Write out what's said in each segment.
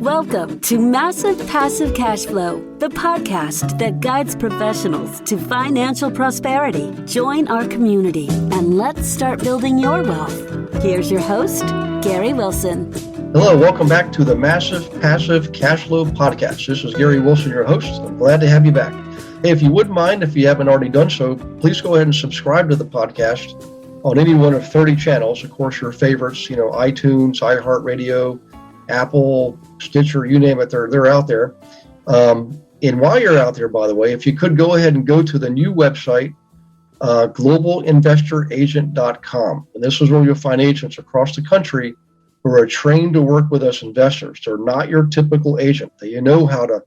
Welcome to Massive Passive Cash Flow, the podcast that guides professionals to financial prosperity. Join our community and let's start building your wealth. Here's your host, Gary Wilson. Hello, welcome back to the Massive Passive Cash Flow podcast. This is Gary Wilson, your host. I'm glad to have you back. Hey, if you wouldn't mind, if you haven't already done so, please go ahead and subscribe to the podcast on any one of 30 channels. Of course, your favorites, iTunes, iHeartRadio, Apple, Stitcher, you name it, they're out there. And while you're out there, by the way, if you could go ahead and go to the new website, globalinvestoragent.com. And this is where you'll find agents across the country who are trained to work with us investors. They're not your typical agent. They know how to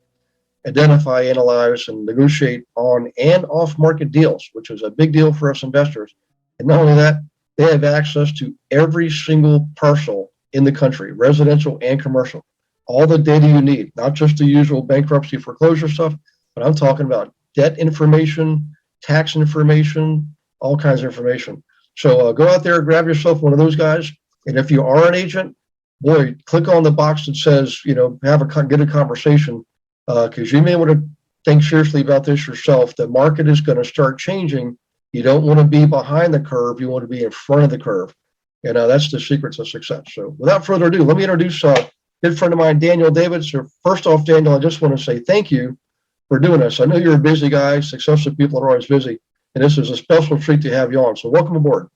identify, analyze, and negotiate on and off market deals, which is a big deal for us investors. And not only that, they have access to every single parcel in the country, residential and commercial. All the data you need, not just the usual bankruptcy foreclosure stuff, but I'm talking about debt information, tax information, all kinds of information. So go out there, grab yourself one of those guys. And if you are an agent, boy, click on the box that says, get a conversation, because you may want to think seriously about this yourself. The market is going to start changing. You don't want to be behind the curve. You want to be in front of the curve. And that's the secrets of success. So without further ado, let me introduce a good friend of mine, Daniel Davids. So first off, Daniel, I just want to say thank you for doing this. I know you're a busy guy. Successful people are always busy. And this is a special treat to have you on. So welcome aboard.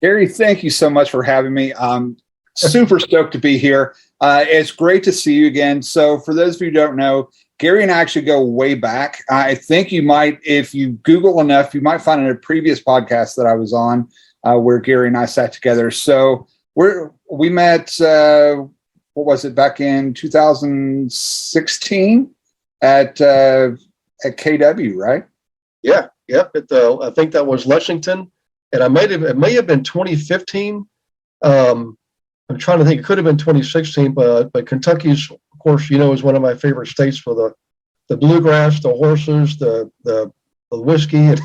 Gary, thank you so much for having me. I'm super stoked to be here. It's great to see you again. So for those of you who don't know, Gary and I actually go way back. I think you might, if you Google enough, you might find in a previous podcast that I was on where Gary and I sat together. So we met, what was it, back in 2016 at KW, right? Yeah. Yep. I think that was Lexington. And it may have been 2015. I'm trying to think. It could have been 2016, but Kentucky's, of course, is one of my favorite states for the bluegrass, the horses, the whiskey, and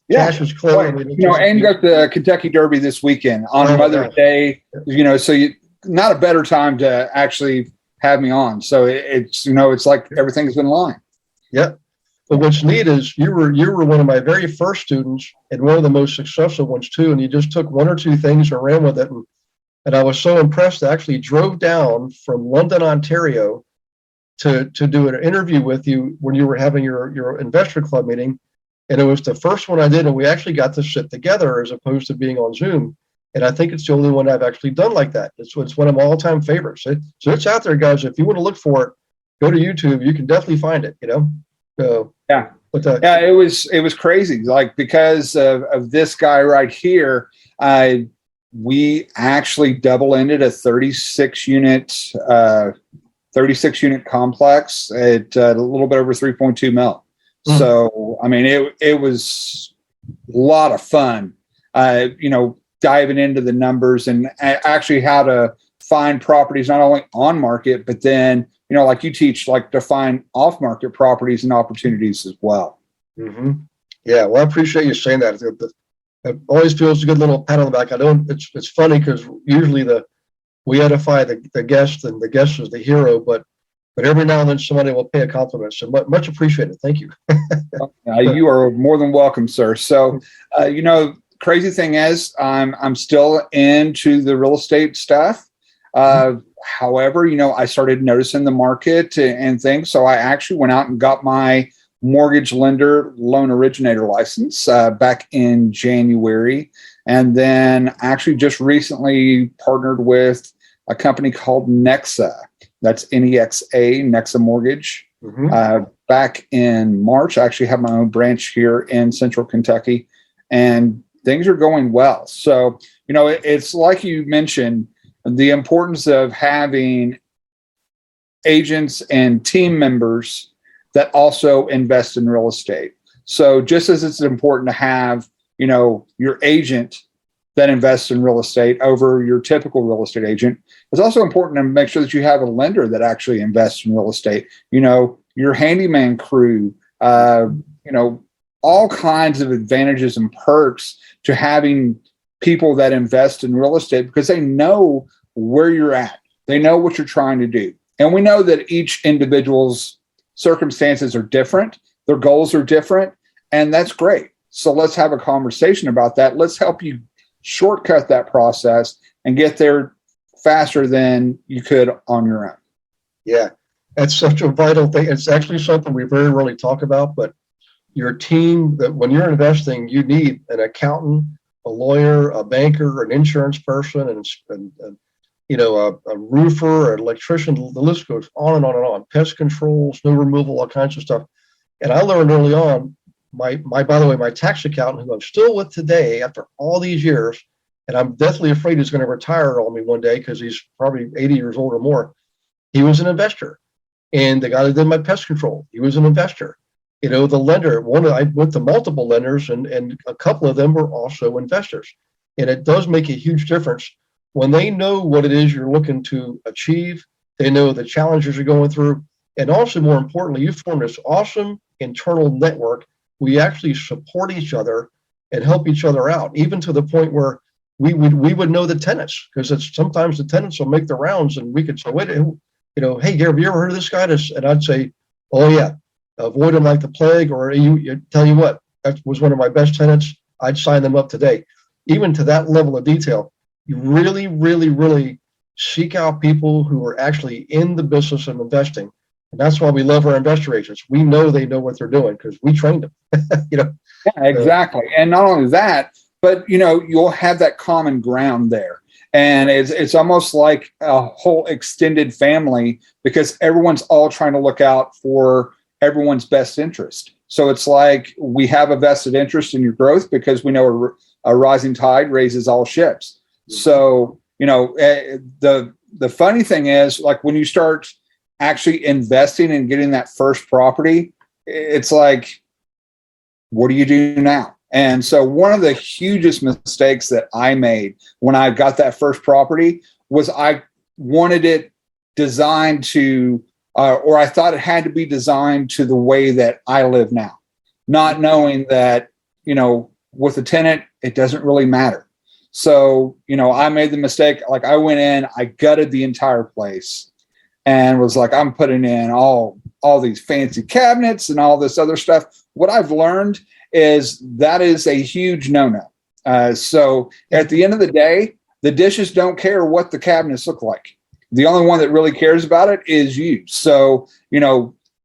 cash is close. And you got the Kentucky Derby this weekend on Mother's Day. So not a better time to actually have me on. So it's like everything's been in line. Yeah. But what's neat is you were one of my very first students and one of the most successful ones too. And you just took one or two things and ran with it. And I was so impressed. I actually drove down from London, Ontario to do an interview with you when you were having your investor club meeting. And it was the first one I did. And we actually got to sit together as opposed to being on Zoom. And I think it's the only one I've actually done like that. It's one of my all-time favorites. So it's out there, guys. If you want to look for it, go to YouTube. You can definitely find it, So, yeah. It was crazy. Like, because of this guy right here, we actually double-ended a 36 unit complex at a little bit over 3.2 mil. Mm-hmm. So, I mean, it was a lot of fun, diving into the numbers and actually how to find properties not only on market, but then, like you teach, like to find off market properties and opportunities as well. Mm-hmm. Yeah. Well, I appreciate you saying that. It always feels a good little pat on the back. It's funny because usually we edify the guest and the guest is the hero, but every now and then somebody will pay a compliment. So much appreciated. Thank you. You are more than welcome, sir. So, crazy thing is I'm still into the real estate stuff. However, I started noticing the market and things. So I actually went out and got my mortgage lender loan originator license back in January. And then actually just recently partnered with a company called Nexa. That's Nexa, Nexa Mortgage. Mm-hmm. Back in March, I actually have my own branch here in Central Kentucky, and things are going well. So, it's like you mentioned, the importance of having agents and team members that also invest in real estate. So just as it's important to have, your agent that invests in real estate over your typical real estate agent, it's also important to make sure that you have a lender that actually invests in real estate. Your handyman crew, all kinds of advantages and perks to having people that invest in real estate because they know where you're at. They know what you're trying to do. And we know that each individual's circumstances are different, their goals are different, and that's great. So let's have a conversation about that. Let's help you shortcut that process and get there faster than you could on your own. Yeah, that's such a vital thing. It's actually something we very rarely talk about, but your team, that when you're investing, you need an accountant, a lawyer, a banker, an insurance person, and a roofer, an electrician. The list goes on and on and on. Pest control, snow removal, all kinds of stuff. And I learned early on, by the way, my tax accountant, who I'm still with today after all these years, and I'm deathly afraid he's going to retire on me one day because he's probably 80 years old or more. He was an investor. And the guy that did my pest control, he was an investor. The lender, I went to multiple lenders, and a couple of them were also investors. And it does make a huge difference when they know what it is you're looking to achieve. They know the challenges you're going through. And also, more importantly, you form this awesome internal network. We actually support each other and help each other out, even to the point where we would know the tenants, because it's sometimes the tenants will make the rounds, and we could say, wait, hey, Gary, have you ever heard of this guy? And I'd say, oh yeah, avoid him like the plague. Or tell you what, that was one of my best tenants. I'd sign them up today. Even to that level of detail, you really, really, really seek out people who are actually in the business of investing. And that's why we love our investor agents. We know they know what they're doing because we trained them. Yeah, exactly. And not only that, but you'll have that common ground there. And it's almost like a whole extended family, because everyone's all trying to look out for everyone's best interest. So it's like we have a vested interest in your growth because we know a rising tide raises all ships. So, the funny thing is, like, when you start actually investing and getting that first property, it's like, what do you do now? And so one of the hugest mistakes that I made when I got that first property was I wanted it designed to, or I thought it had to be designed to the way that I live now, not knowing that, with a tenant, it doesn't really matter. So, I made the mistake. Like, I went in, I gutted the entire place and was like, I'm putting in all these fancy cabinets and all this other stuff. What I've learned is that is a huge no-no. So at the end of the day, the dishes don't care what the cabinets look like. The only one that really cares about it is you. So,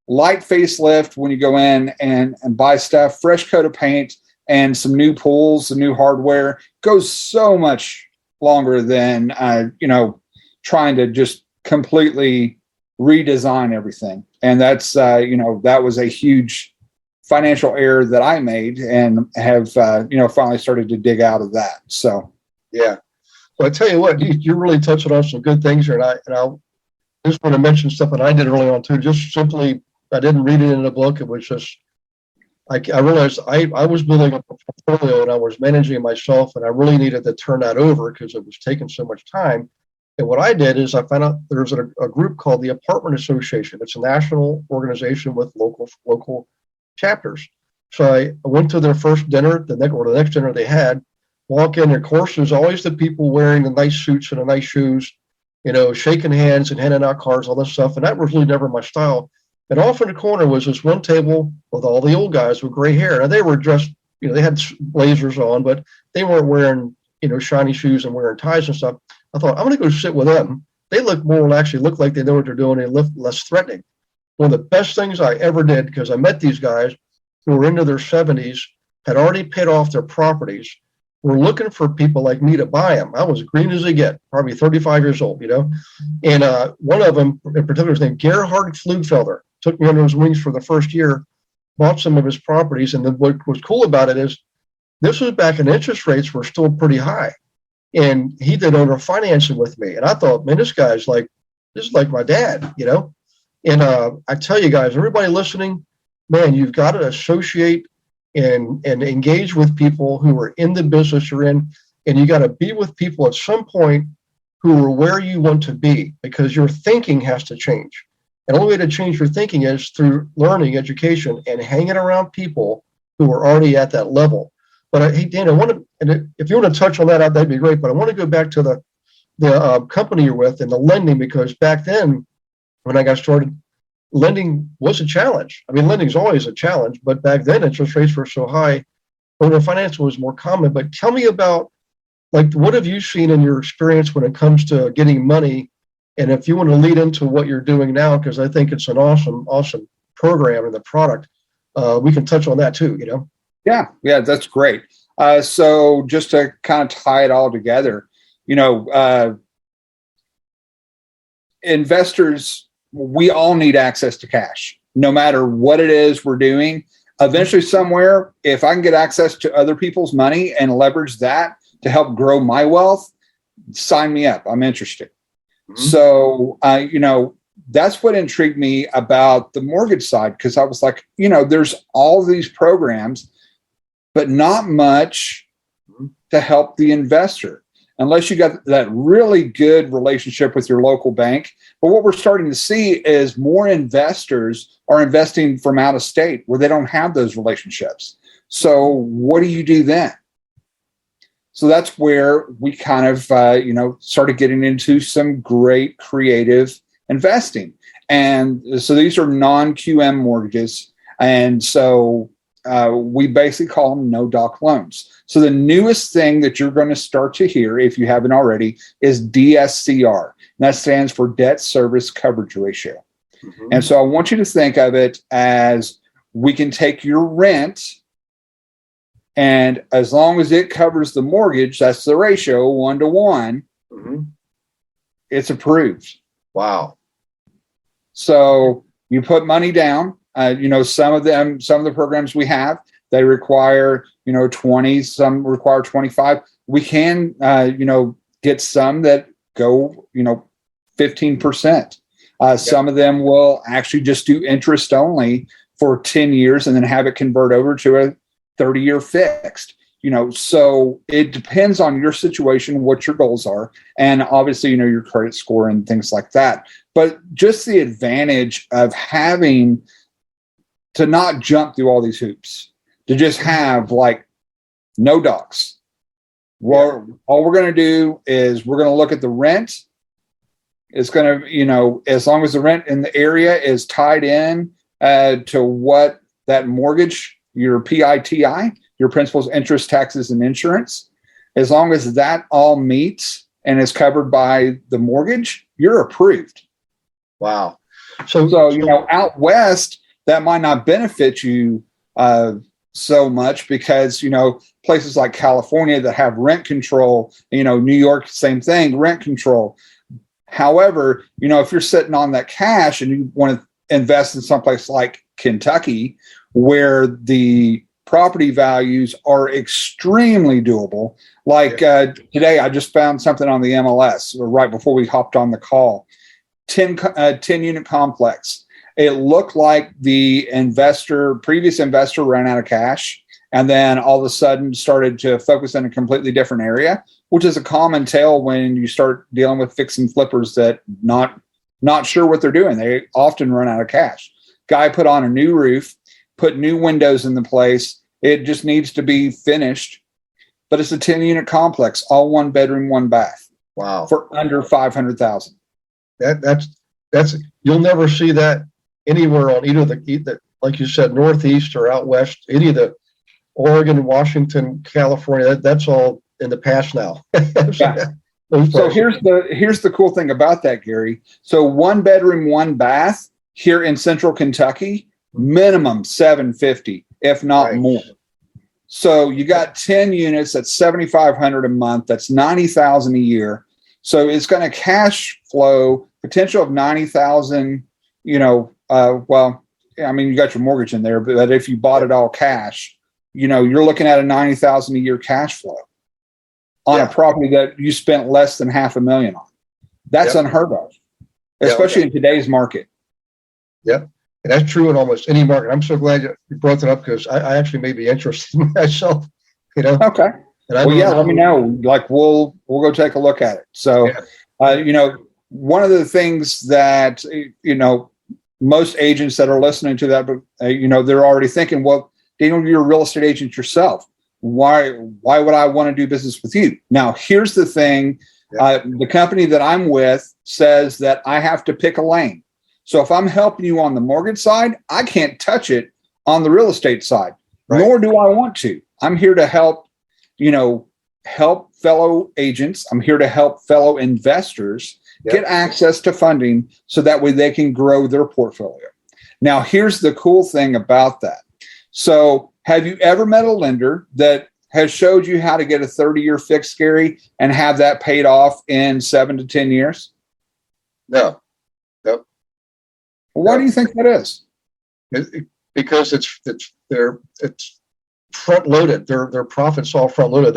light facelift when you go in and buy stuff, fresh coat of paint, and some new pools, some new hardware goes so much longer than, trying to just completely redesign everything. And that's, that was a huge financial error that I made, and have, finally started to dig out of that. So, yeah. Well, I tell you what, you're really touching on some good things here. And I just want to mention stuff that I did early on too. Just simply, I didn't read it in the book. It was just, I realized I was building a portfolio and I was managing it myself, and I really needed to turn that over because it was taking so much time. And what I did is I found out there's a group called the Apartment Association. It's a national organization with local chapters. So I went to their first dinner, the next dinner they had. Walk in, of course, there's always the people wearing the nice suits and the nice shoes, shaking hands and handing out cards, all this stuff. And that was really never my style. And off in the corner was this one table with all the old guys with gray hair. And they were dressed, they had blazers on, but they weren't wearing, shiny shoes and wearing ties and stuff. I thought, I'm going to go sit with them. They look like they know what they're doing and look less threatening. One of the best things I ever did, because I met these guys who were into their 70s, had already paid off their properties, were looking for people like me to buy them. I was green as they get, probably 35 years old, And one of them in particular is named Gerhard Flugfelder. Took me under his wings for the first year, bought some of his properties. And then what was cool about it is this was back when interest rates were still pretty high. And he did owner financing with me. And I thought, man, this is like my dad, And I tell you guys, everybody listening, man, you've got to associate and engage with people who are in the business you're in. And you got to be with people at some point who are where you want to be, because your thinking has to change. And the only way to change your thinking is through learning, education, and hanging around people who are already at that level. But hey, Dan, if you want to touch on that, that'd be great. But I want to go back to the company you're with and the lending, because back then when I got started, lending was a challenge. I mean, lending is always a challenge, but back then interest rates were so high, owner finance was more common. But tell me about, like, what have you seen in your experience when it comes to getting money? And if you want to lead into what you're doing now, because I think it's an awesome program and the product, we can touch on that too, you know? Yeah, that's great. So just to kind of tie it all together, investors, we all need access to cash, no matter what it is we're doing. Eventually, somewhere, if I can get access to other people's money and leverage that to help grow my wealth, sign me up. I'm interested. Mm-hmm. So, that's what intrigued me about the mortgage side, because I was like, there's all these programs, but not much to help the investor unless you got that really good relationship with your local bank. But what we're starting to see is more investors are investing from out of state where they don't have those relationships. So what do you do then? So that's where we kind of, started getting into some great creative investing. And so these are non-QM mortgages. And so we basically call them no-doc loans. So the newest thing that you're going to start to hear, if you haven't already, is DSCR. And that stands for debt service coverage ratio. Mm-hmm. And so I want you to think of it as we can take your rent, and as long as it covers the mortgage, that's the ratio, 1-to-1, mm-hmm. It's approved. Wow. So you put money down. Some of the programs we have, they require, 20, some require 25. We can, get some that go, 15%. Some of them will actually just do interest only for 10 years and then have it convert over to a 30-year fixed. So it depends on your situation, what your goals are, and obviously, your credit score and things like that. But just the advantage of having to not jump through all these hoops, to just have like no docs. Well, all we're going to do is we're going to look at the rent. It's going to, as long as the rent in the area is tied in to what that mortgage, your PITI, your principal's interest, taxes, and insurance, as long as that all meets and is covered by the mortgage, you're approved. Wow. So out west, that might not benefit you so much because, places like California that have rent control, New York, same thing, rent control. However, if you're sitting on that cash and you want to invest in someplace like Kentucky, where the property values are extremely doable. Like today, I just found something on the MLS right before we hopped on the call, 10 unit complex. It looked like the previous investor ran out of cash and then all of a sudden started to focus in a completely different area, which is a common tale when you start dealing with fix and flippers that not sure what they're doing. They often run out of cash. Guy put on a new roof, put new windows in the place. It just needs to be finished, but it's a 10 unit complex, all 1 bedroom, 1 bath. Wow. For under $500,000. That's you'll never see that anywhere on either the like you said, Northeast or out west, any of the Oregon, Washington, California. That's all in the past now. Yeah. So here's the cool thing about that, Gary. So 1 bedroom, 1 bath here in Central Kentucky, minimum $750, if not more. So you got 10 units. That's $7,500 a month. That's $90,000 a year. So it's going to cash flow potential of $90,000. You got your mortgage in there, but if you bought it all cash, you're looking at a $90,000 a year cash flow on a property that you spent less than $500,000 on. That's unheard of, especially in today's market. Yep. And that's true in almost any market. I'm so glad you brought that up because I actually may be interested in myself, Okay. Let me know. Like we'll go take a look at it. So, one of the things that, most agents that are listening to that, they're already thinking, well, Daniel, you're a real estate agent yourself. Why would I want to do business with you? Now, here's the thing. The company that I'm with says that I have to pick a lane. So if I'm helping you on the mortgage side, I can't touch it on the real estate side, nor do I want to. I'm here to help, help fellow agents. I'm here to help fellow investors get access to funding so that way they can grow their portfolio. Now, here's the cool thing about that. So have you ever met a lender that has showed you how to get a 30-year fixed, Gary, and have that paid off in 7 to 10 years? No. Nope. Well, why do you think that is? Because it's front loaded. Their profits all front loaded.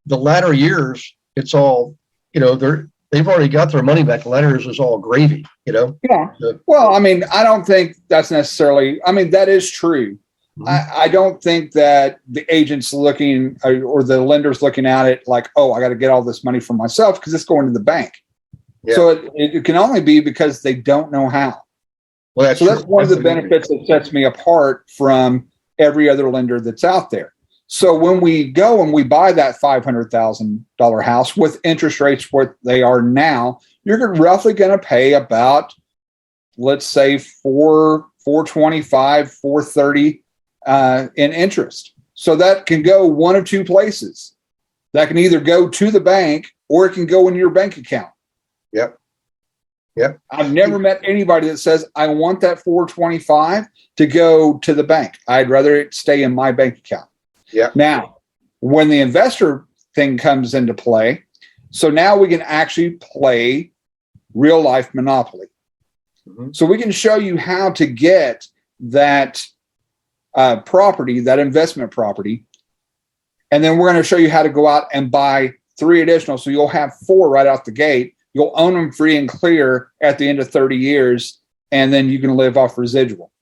The latter years, it's all, they've already got their money back. The latter years is all gravy, Yeah. Well, I don't think that's necessarily, that is true. I don't think that the agent's looking or the lender's looking at it like, oh, I got to get all this money for myself because it's going to the bank. Yeah. So it can only be because they don't know how. Well, that's one of the benefits that sets me apart from every other lender that's out there. So when we go and we buy that $500,000 house with interest rates what they are now, you're roughly going to pay about, let's say, $425, $430 in interest. So that can go one of two places. That can either go to the bank or it can go in your bank account. Yep. I've never met anybody that says, I want that $425 to go to the bank. I'd rather it stay in my bank account. Yeah. Now, when the investor thing comes into play, so now we can actually play real life Monopoly. Mm-hmm. So we can show you how to get that property, that investment property. And then we're going to show you how to go out and buy 3 additional. So you'll have 4 right out the gate. You'll own them free and clear at the end of 30 years. And then you can live off residual.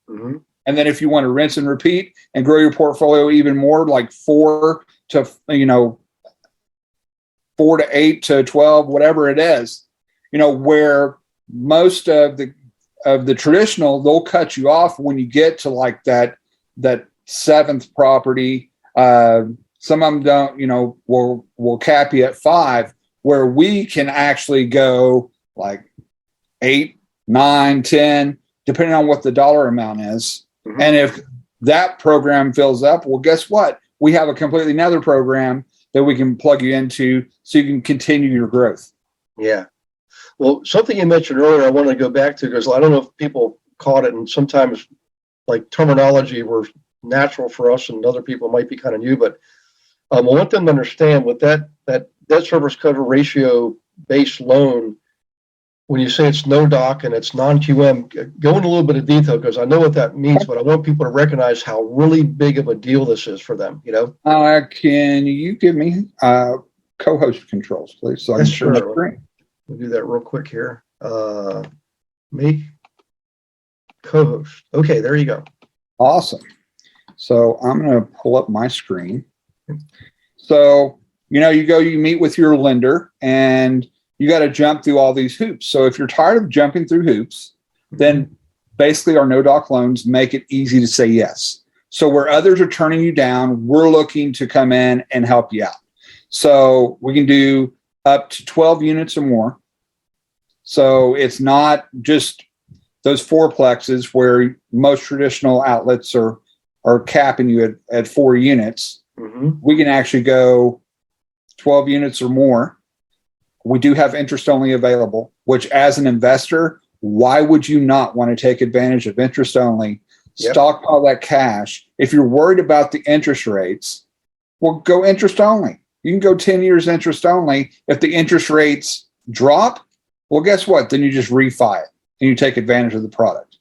Mm-hmm. And then if you want to rinse and repeat and grow your portfolio even more, like 4 to 8 to 12, whatever it is, where most of the traditional, they'll cut you off when you get to like that 7th property. Some of them don't, will cap you at 5, where we can actually go like 8, 9, 10, depending on what the dollar amount is. Mm-hmm. And if that program fills up, well, guess what? We have a completely another program that we can plug you into so you can continue your growth. Yeah. Well, something you mentioned earlier, I want to go back to, because I don't know if people caught it, and sometimes like terminology were natural for us and other people might be kind of new, but I want them to understand with that debt service cover ratio based loan, when you say it's no doc and it's non-QM, go into a little bit of detail, because I know what that means, but I want people to recognize how really big of a deal this is for them, Can you give me co-host controls, please? So yes, sure. We'll do that real quick here. Make co-host. Okay, there you go. Awesome. So I'm going to pull up my screen. So, you meet with your lender and you got to jump through all these hoops. So if you're tired of jumping through hoops, then basically our no-doc loans make it easy to say yes. So where others are turning you down, we're looking to come in and help you out. So we can do up to 12 units or more. So it's not just those fourplexes where most traditional outlets are capping you at 4 units. Mm-hmm. We can actually go 12 units or more. We do have interest only available, which as an investor, why would you not want to take advantage of interest only? Yep. Stockpile that cash. If you're worried about the interest rates, well, go interest only. You can go 10 years interest only. If the interest rates drop, well, guess what? Then you just refi it and you take advantage of the product.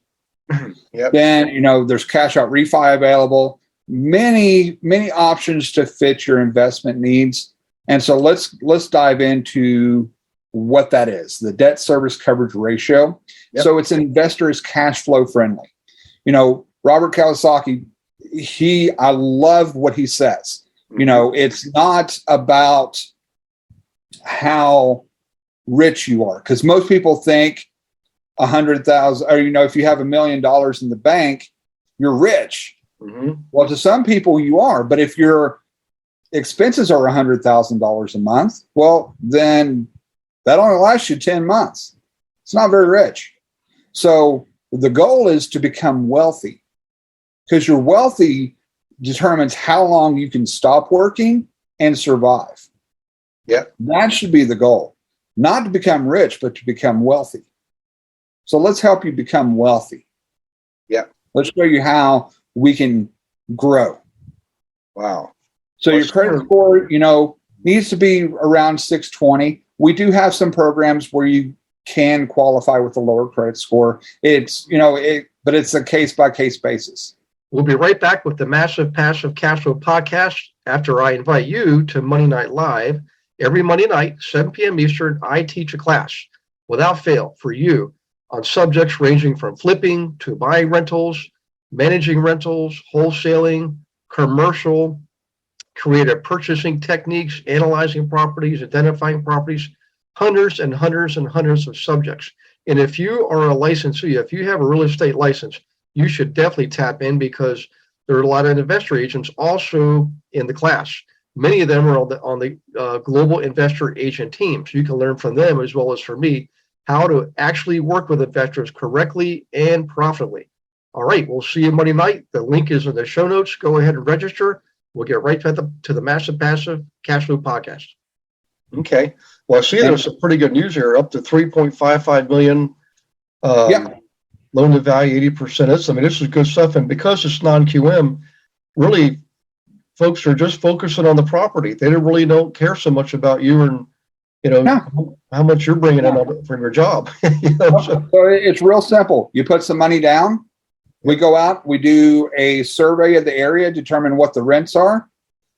Yep. Then, there's cash out refi available. Many, many options to fit your investment needs. And so let's dive into what that is, the debt service coverage ratio. Yep. So it's an investor is cash flow friendly. Robert Kiyosaki, I love what he says. It's not about how rich you are, because most people think 100,000, or if you have $1 million in the bank, you're rich. Mm-hmm. Well, to some people you are, but if your expenses are $100,000 a month, well, then that only lasts you 10 months. It's not very rich. So the goal is to become wealthy, because your wealthy determines how long you can stop working and survive. Yeah. That should be the goal. Not to become rich, but to become wealthy. So let's help you become wealthy. Yeah. Let's show you how we can grow. Wow. So your credit score, needs to be around 620. We do have some programs where you can qualify with a lower credit score. It's, but it's a case by case basis. We'll be right back with the Massive Passive Cash Flow podcast after I invite you to Monday Night Live. Every Monday night, 7 p.m. Eastern, I teach a class without fail for you on subjects ranging from flipping to buying rentals, managing rentals, wholesaling, commercial, creative purchasing techniques, analyzing properties, identifying properties, hundreds and hundreds and hundreds of subjects. And if you are a licensee, if you have a real estate license, you should definitely tap in, because there are a lot of investor agents also in the class. Many of them are on the global investor agent team. So you can learn from them, as well as from me, how to actually work with investors correctly and profitably. All right, we'll see you Monday night. The link is in the show notes. Go ahead and register. We'll get right to the Massive Passive Cash Flow podcast. Okay. Well, I see there's some pretty good news here. Up to 3.55 million. Loan to value 80%. I mean, this is good stuff. And because it's non-QM, really, folks are just focusing on the property. They don't care so much about you and, how much you're bringing in from your job. So it's real simple. You put some money down. We go out, we do a survey of the area, determine what the rents are.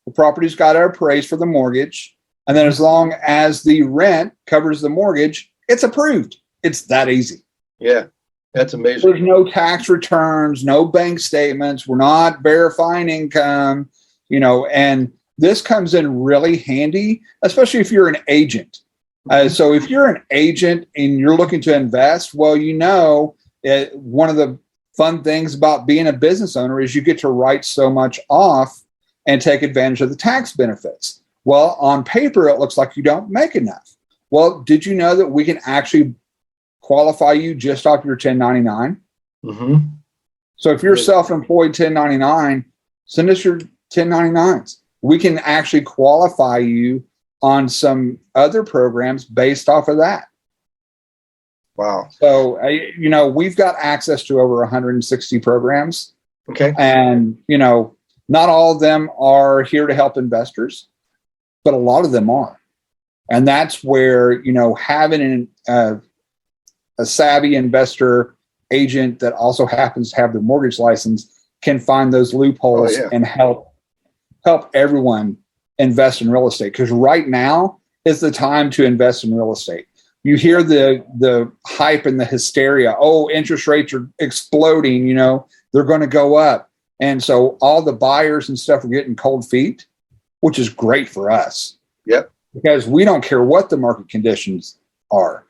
The property's got our appraised for the mortgage. And then as long as the rent covers the mortgage, it's approved. It's that easy. Yeah, that's amazing. There's no tax returns, no bank statements. We're not verifying income, and this comes in really handy, especially if you're an agent. So if you're an agent and you're looking to invest, well, one of the fun things about being a business owner is you get to write so much off and take advantage of the tax benefits. Well, on paper, it looks like you don't make enough. Well, did you know that we can actually qualify you just off your 1099? Mm-hmm. So if you're self-employed 1099, send us your 1099s. We can actually qualify you on some other programs based off of that. Wow. So, we've got access to over 160 programs. Okay. And, not all of them are here to help investors, but a lot of them are. And that's where, having a savvy investor agent that also happens to have the mortgage license can find those loopholes and help everyone invest in real estate. Because right now is the time to invest in real estate. You hear the hype and the hysteria. Oh, interest rates are exploding. They're going to go up. And so all the buyers and stuff are getting cold feet, which is great for us. Yep. Because we don't care what the market conditions are.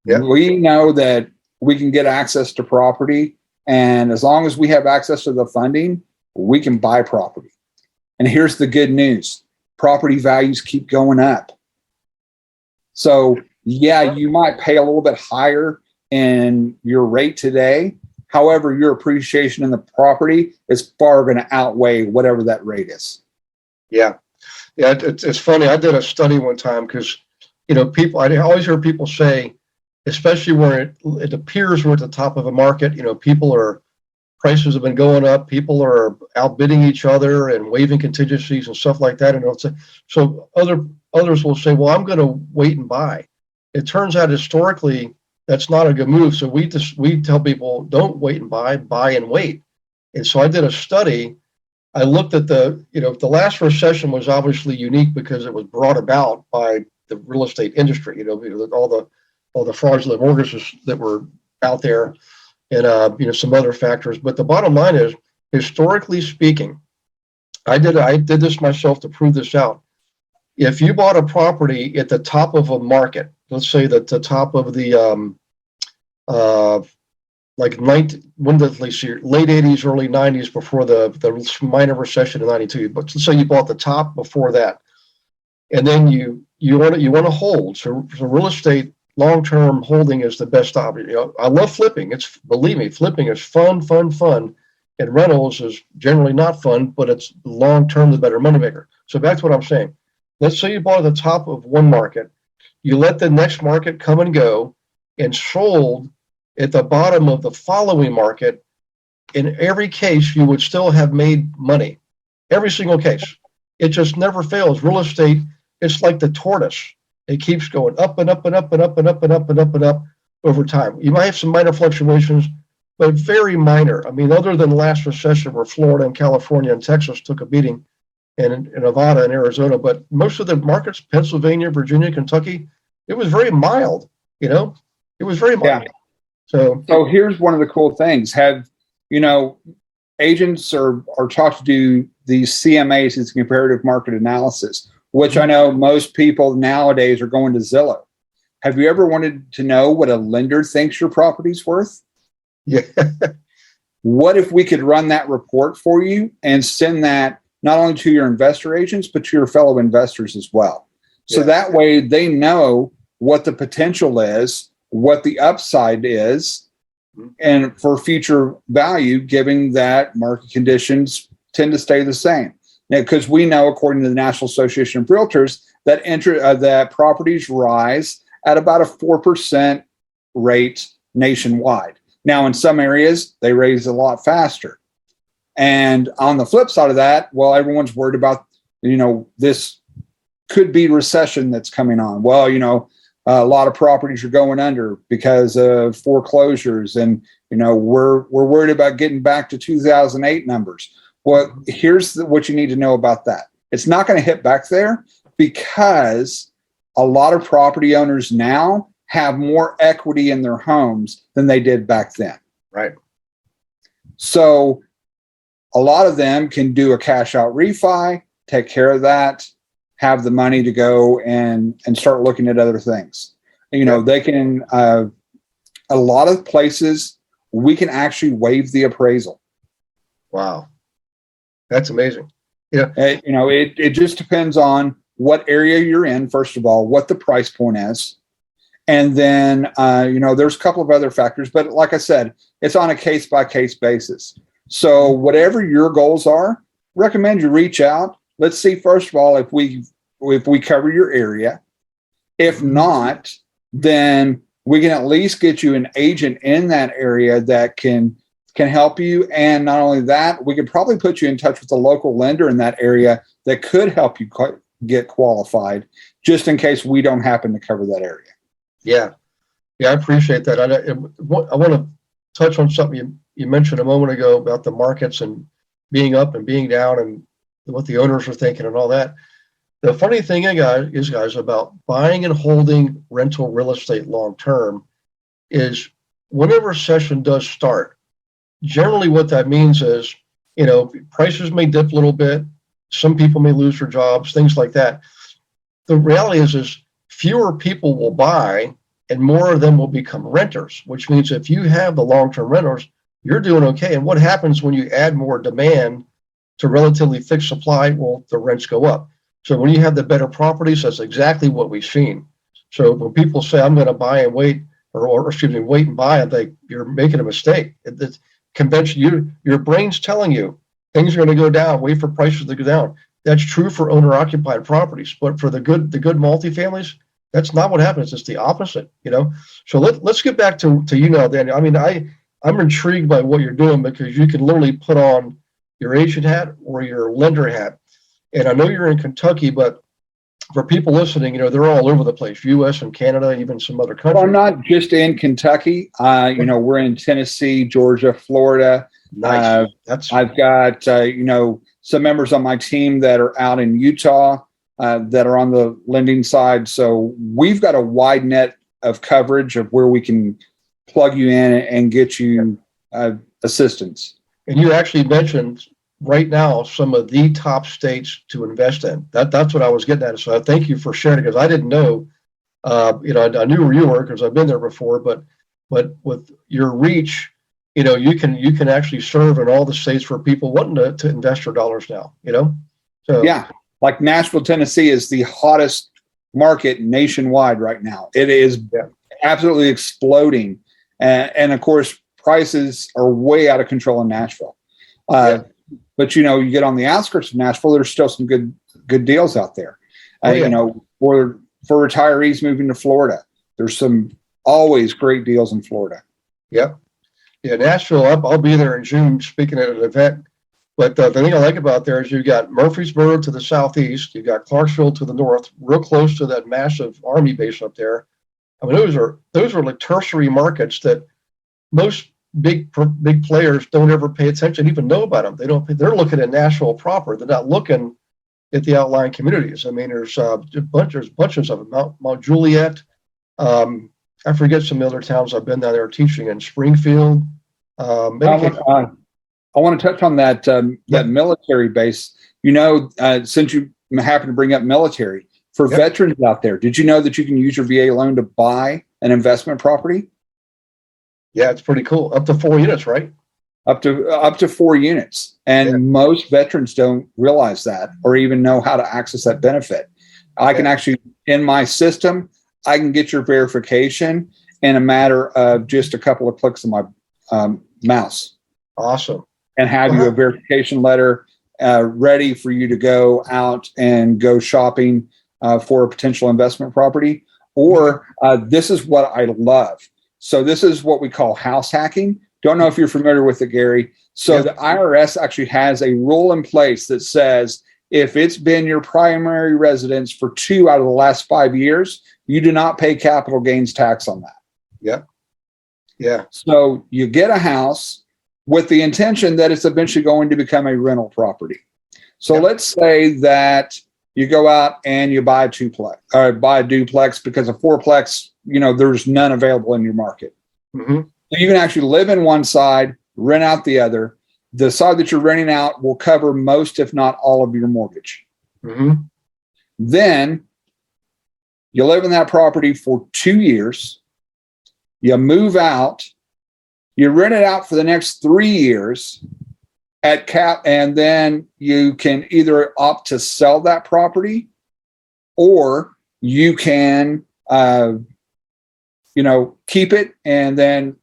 Yep. We know that we can get access to property. And as long as we have access to the funding, we can buy property. And here's the good news. Property values keep going up. So you might pay a little bit higher in your rate today. However, your appreciation in the property is far going to outweigh whatever that rate is. Yeah. Yeah. It's funny. I did a study one time because, I always hear people say, especially where it appears we're at the top of a market, prices have been going up. People are outbidding each other and waiving contingencies and stuff like that. And so others will say, well, I'm going to wait and buy. It turns out historically, that's not a good move. So we tell people, don't wait and buy and wait. And so I did a study. I looked at the last recession was obviously unique because it was brought about by the real estate industry, all the fraudulent mortgages that were out there and, some other factors. But the bottom line is, historically speaking, I did this myself to prove this out. If you bought a property at the top of a market, let's say that the top of the late 80s, early 90s, before the minor recession in 92. But let's say you bought the top before that, and then you want to hold. So real estate long-term holding is the best option. I love flipping. Believe me, flipping is fun. And rentals is generally not fun, but it's long-term the better moneymaker. So back to what I'm saying. Let's say you bought at the top of one market, you let the next market come and go, and sold at the bottom of the following market. In every case, you would still have made money. Every single case. It just never fails. Real estate, it's like the tortoise. It keeps going up and up and up and up and up and up and up and up over time. You might have some minor fluctuations, but very minor. I mean, other than the last recession where Florida and California and Texas took a beating, and Nevada and Arizona, but most of the markets, Pennsylvania, Virginia, Kentucky, it was very mild. It was very mild. Yeah. So here's one of the cool things. Agents are taught to do these CMAs, it's comparative market analysis, which I know most people nowadays are going to Zillow. Have you ever wanted to know what a lender thinks your property's worth? Yeah. What if we could run that report for you and send that not only to your investor agents, but to your fellow investors as well? So that way they know what the potential is, what the upside is, and for future value, given that market conditions tend to stay the same. Now, because we know, according to the National Association of Realtors, that that properties rise at about a 4% rate nationwide. Now, in some areas, they raise a lot faster. And on the flip side of that, well, everyone's worried about, this could be recession that's coming on. Well, a lot of properties are going under because of foreclosures, and we're worried about getting back to 2008 numbers. Well, here's what you need to know about that. It's not going to hit back there because a lot of property owners now have more equity in their homes than they did back then. Right. So a lot of them can do a cash out refi, take care of that, have the money to go and start looking at other things. They can, a lot of places, we can actually waive the appraisal. Wow. That's amazing. Yeah. It just depends on what area you're in, first of all, what the price point is. And then, there's a couple of other factors, but like I said, it's on a case by case basis. So whatever your goals are, recommend you reach out. Let's see, first of all, if we cover your area. If not, then we can at least get you an agent in that area that can help you. And not only that, we could probably put you in touch with a local lender in that area that could help you get qualified, just in case we don't happen to cover that area. Yeah, I appreciate that. I want to touch on something you mentioned a moment ago about the markets and being up and being down and what the owners are thinking and all that. The funny thing, guys, about buying and holding rental real estate long term is whenever recession does start, generally what that means is, prices may dip a little bit. Some people may lose their jobs, things like that. The reality is fewer people will buy and more of them will become renters, which means if you have the long-term renters, you're doing okay. And what happens when you add more demand to relatively fixed supply? Well, the rents go up. So when you have the better properties, that's exactly what we've seen. So when people say, I'm going to buy and wait, wait and buy, I think you're making a mistake. The convention, your brain's telling you things are going to go down, wait for prices to go down. That's true for owner-occupied properties, but for the good multifamilies, that's not what happens. It's the opposite, So let's get back to Daniel. I mean, I'm intrigued by what you're doing because you can literally put on your agent hat or your lender hat. And I know you're in Kentucky, but for people listening, they're all over the place, U.S. and Canada, even some other countries. Well, I'm not just in Kentucky. We're in Tennessee, Georgia, Florida. Nice. I've got, some members on my team that are out in Utah that are on the lending side. So we've got a wide net of coverage of where we can plug you in and get you assistance. And you actually mentioned right now some of the top states to invest in. That's what I was getting at. So I thank you for sharing, because I didn't know. I knew where you were because I've been there before, but with your reach, you can actually serve in all the states where people wanting to invest their dollars now. So yeah, like Nashville, Tennessee is the hottest market nationwide right now. It is absolutely exploding. And of course, prices are way out of control in Nashville. But you get on the outskirts of Nashville, there's still some good deals out there. For retirees moving to Florida, there's some always great deals in Florida. Yep. Yeah, Nashville, I'll be there in June speaking at an event. But the thing I like about there is you've got Murfreesboro to the southeast, you've got Clarksville to the north, real close to that massive Army base up there. I mean, those are like tertiary markets that most big players don't ever pay attention, even know about them. They're looking at Nashville proper. They're not looking at the outlying communities. I mean, there's bunches of them. Mount Juliet. I forget some other towns I've been down there teaching in Springfield. I want to touch on that military base. Since you happen to bring up military, for veterans out there, did you know that you can use your VA loan to buy an investment property? Yeah, it's pretty cool. Up to 4 units, right? Up to 4 units. And most veterans don't realize that or even know how to access that benefit. I can actually, in my system, I can get your verification in a matter of just a couple of clicks of my mouse. Awesome. And have you a verification letter ready for you to go out and go shopping for a potential investment property. Or this is what I love. So this is what we call house hacking. Don't know if you're familiar with it, Gary. So the IRS actually has a rule in place that says if it's been your primary residence for 2 out of the last 5 years, you do not pay capital gains tax on that. Yeah. Yeah. So you get a house with the intention that it's eventually going to become a rental property. So let's say that you go out and you buy a duplex because a fourplex, there's none available in your market. Mm-hmm. You can actually live in one side, rent out the other. The side that you're renting out will cover most, if not all, of your mortgage. Mm-hmm. Then you live in that property for 2 years. You move out. You rent it out for the next 3 years at cap, and then you can either opt to sell that property, or you can, keep it and then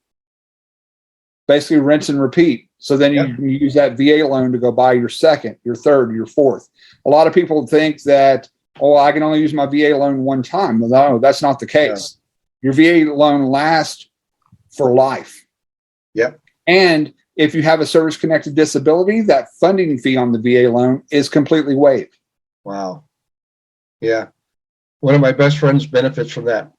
basically rinse and repeat. So then you can use that VA loan to go buy your second, your third, your fourth. A lot of people think that, I can only use my VA loan one time. No, that's not the case. Your VA loan lasts for life. Yep. And if you have a service-connected disability, that funding fee on the VA loan is completely waived. Wow. Yeah. One of my best friends benefits from that.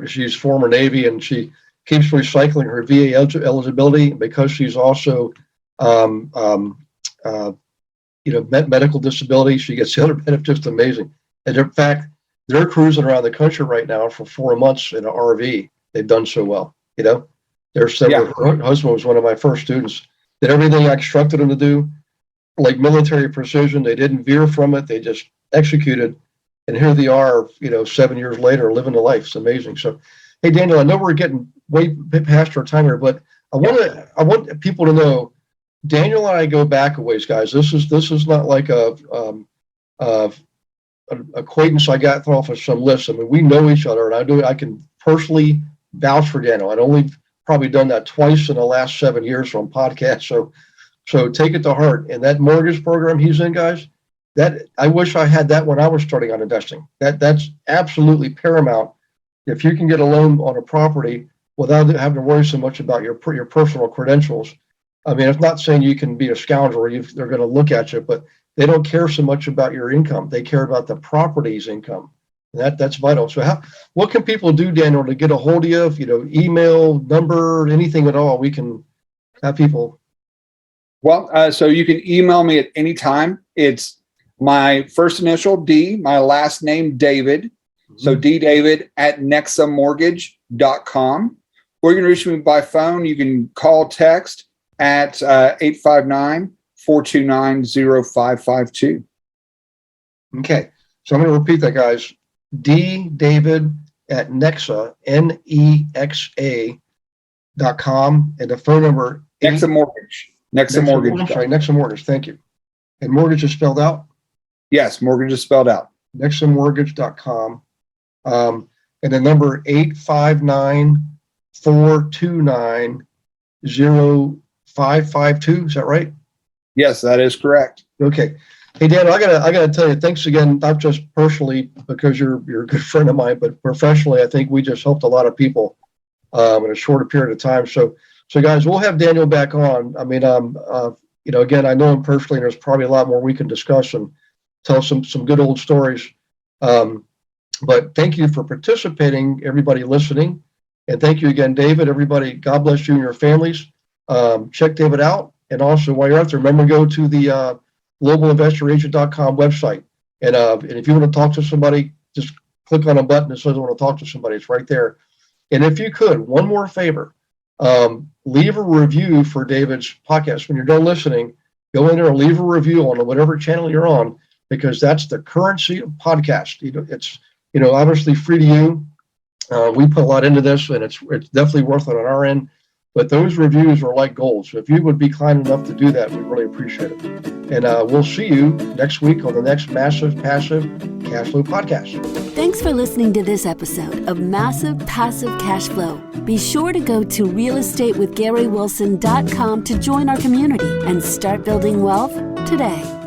She's former Navy, and she keeps recycling her VA eligibility because she's also, medical disability. She gets the other benefits. It's amazing. And in fact, they're cruising around the country right now for 4 months in an RV. They've done so well. Her husband was one of my first students. Did everything I instructed him to do, like military precision. They didn't veer from it. They just executed. And here they are, 7 years later, living the life. It's amazing. So, hey, Daniel, I know we're getting way past our time here, but I want people to know, Daniel and I go back a ways, guys. This is not like an acquaintance I got off of some list. I mean, we know each other, and I can personally vouch for Daniel. I'd only probably done that twice in the last 7 years on podcasts. So take it to heart. And that mortgage program he's in, guys, that I wish I had that when I was starting on investing. That's absolutely paramount. If you can get a loan on a property without having to worry so much about your personal credentials. I mean, it's not saying you can be a scoundrel, they're going to look at you, but they don't care so much about your income. They care about the property's income. And that's vital. So what can people do, Daniel, to get a hold of you? Email, number, anything at all? We can have people. Well, so you can email me at any time. It's my first initial D, my last name David. Mm-hmm. So ddavid@nexamortgage.com. Or you can reach me by phone. You can call, text at 859-429-0552. Okay. So I'm going to repeat that, guys. ddavid@nexa, NEXA.com, and the phone number. Nexa Mortgage. Nexa Mortgage. I'm sorry, Nexa Mortgage. Thank you. And mortgage is spelled out? Yes, mortgage is spelled out. NexaMortgage.com. and the number 859-429-0552. Is that right? Yes, that is correct. Okay. Hey, Dan, I gotta tell you, thanks again, not just personally because you're a good friend of mine, but professionally, I think we just helped a lot of people in a shorter period of time. So guys, we'll have Daniel back on. I mean, again, I know him personally, and there's probably a lot more we can discuss and tell some good old stories. But thank you for participating, everybody listening. And thank you again, David. Everybody, God bless you and your families. Check David out. And also, while you're out there, remember to go to the globalinvestoragent.com website. And if you want to talk to somebody, just click on a button that says I want to talk to somebody. It's right there. And if you could, one more favor, leave a review for David's podcast. When you're done listening, go in there and leave a review on whatever channel you're on, because that's the currency of podcast. It's obviously free to you. We put a lot into this, and it's definitely worth it on our end. But those reviews are like gold. So if you would be kind enough to do that, we'd really appreciate it. And we'll see you next week on the next Massive Passive Cash Flow podcast. Thanks for listening to this episode of Massive Passive Cash Flow. Be sure to go to realestatewithgarywilson.com to join our community and start building wealth today.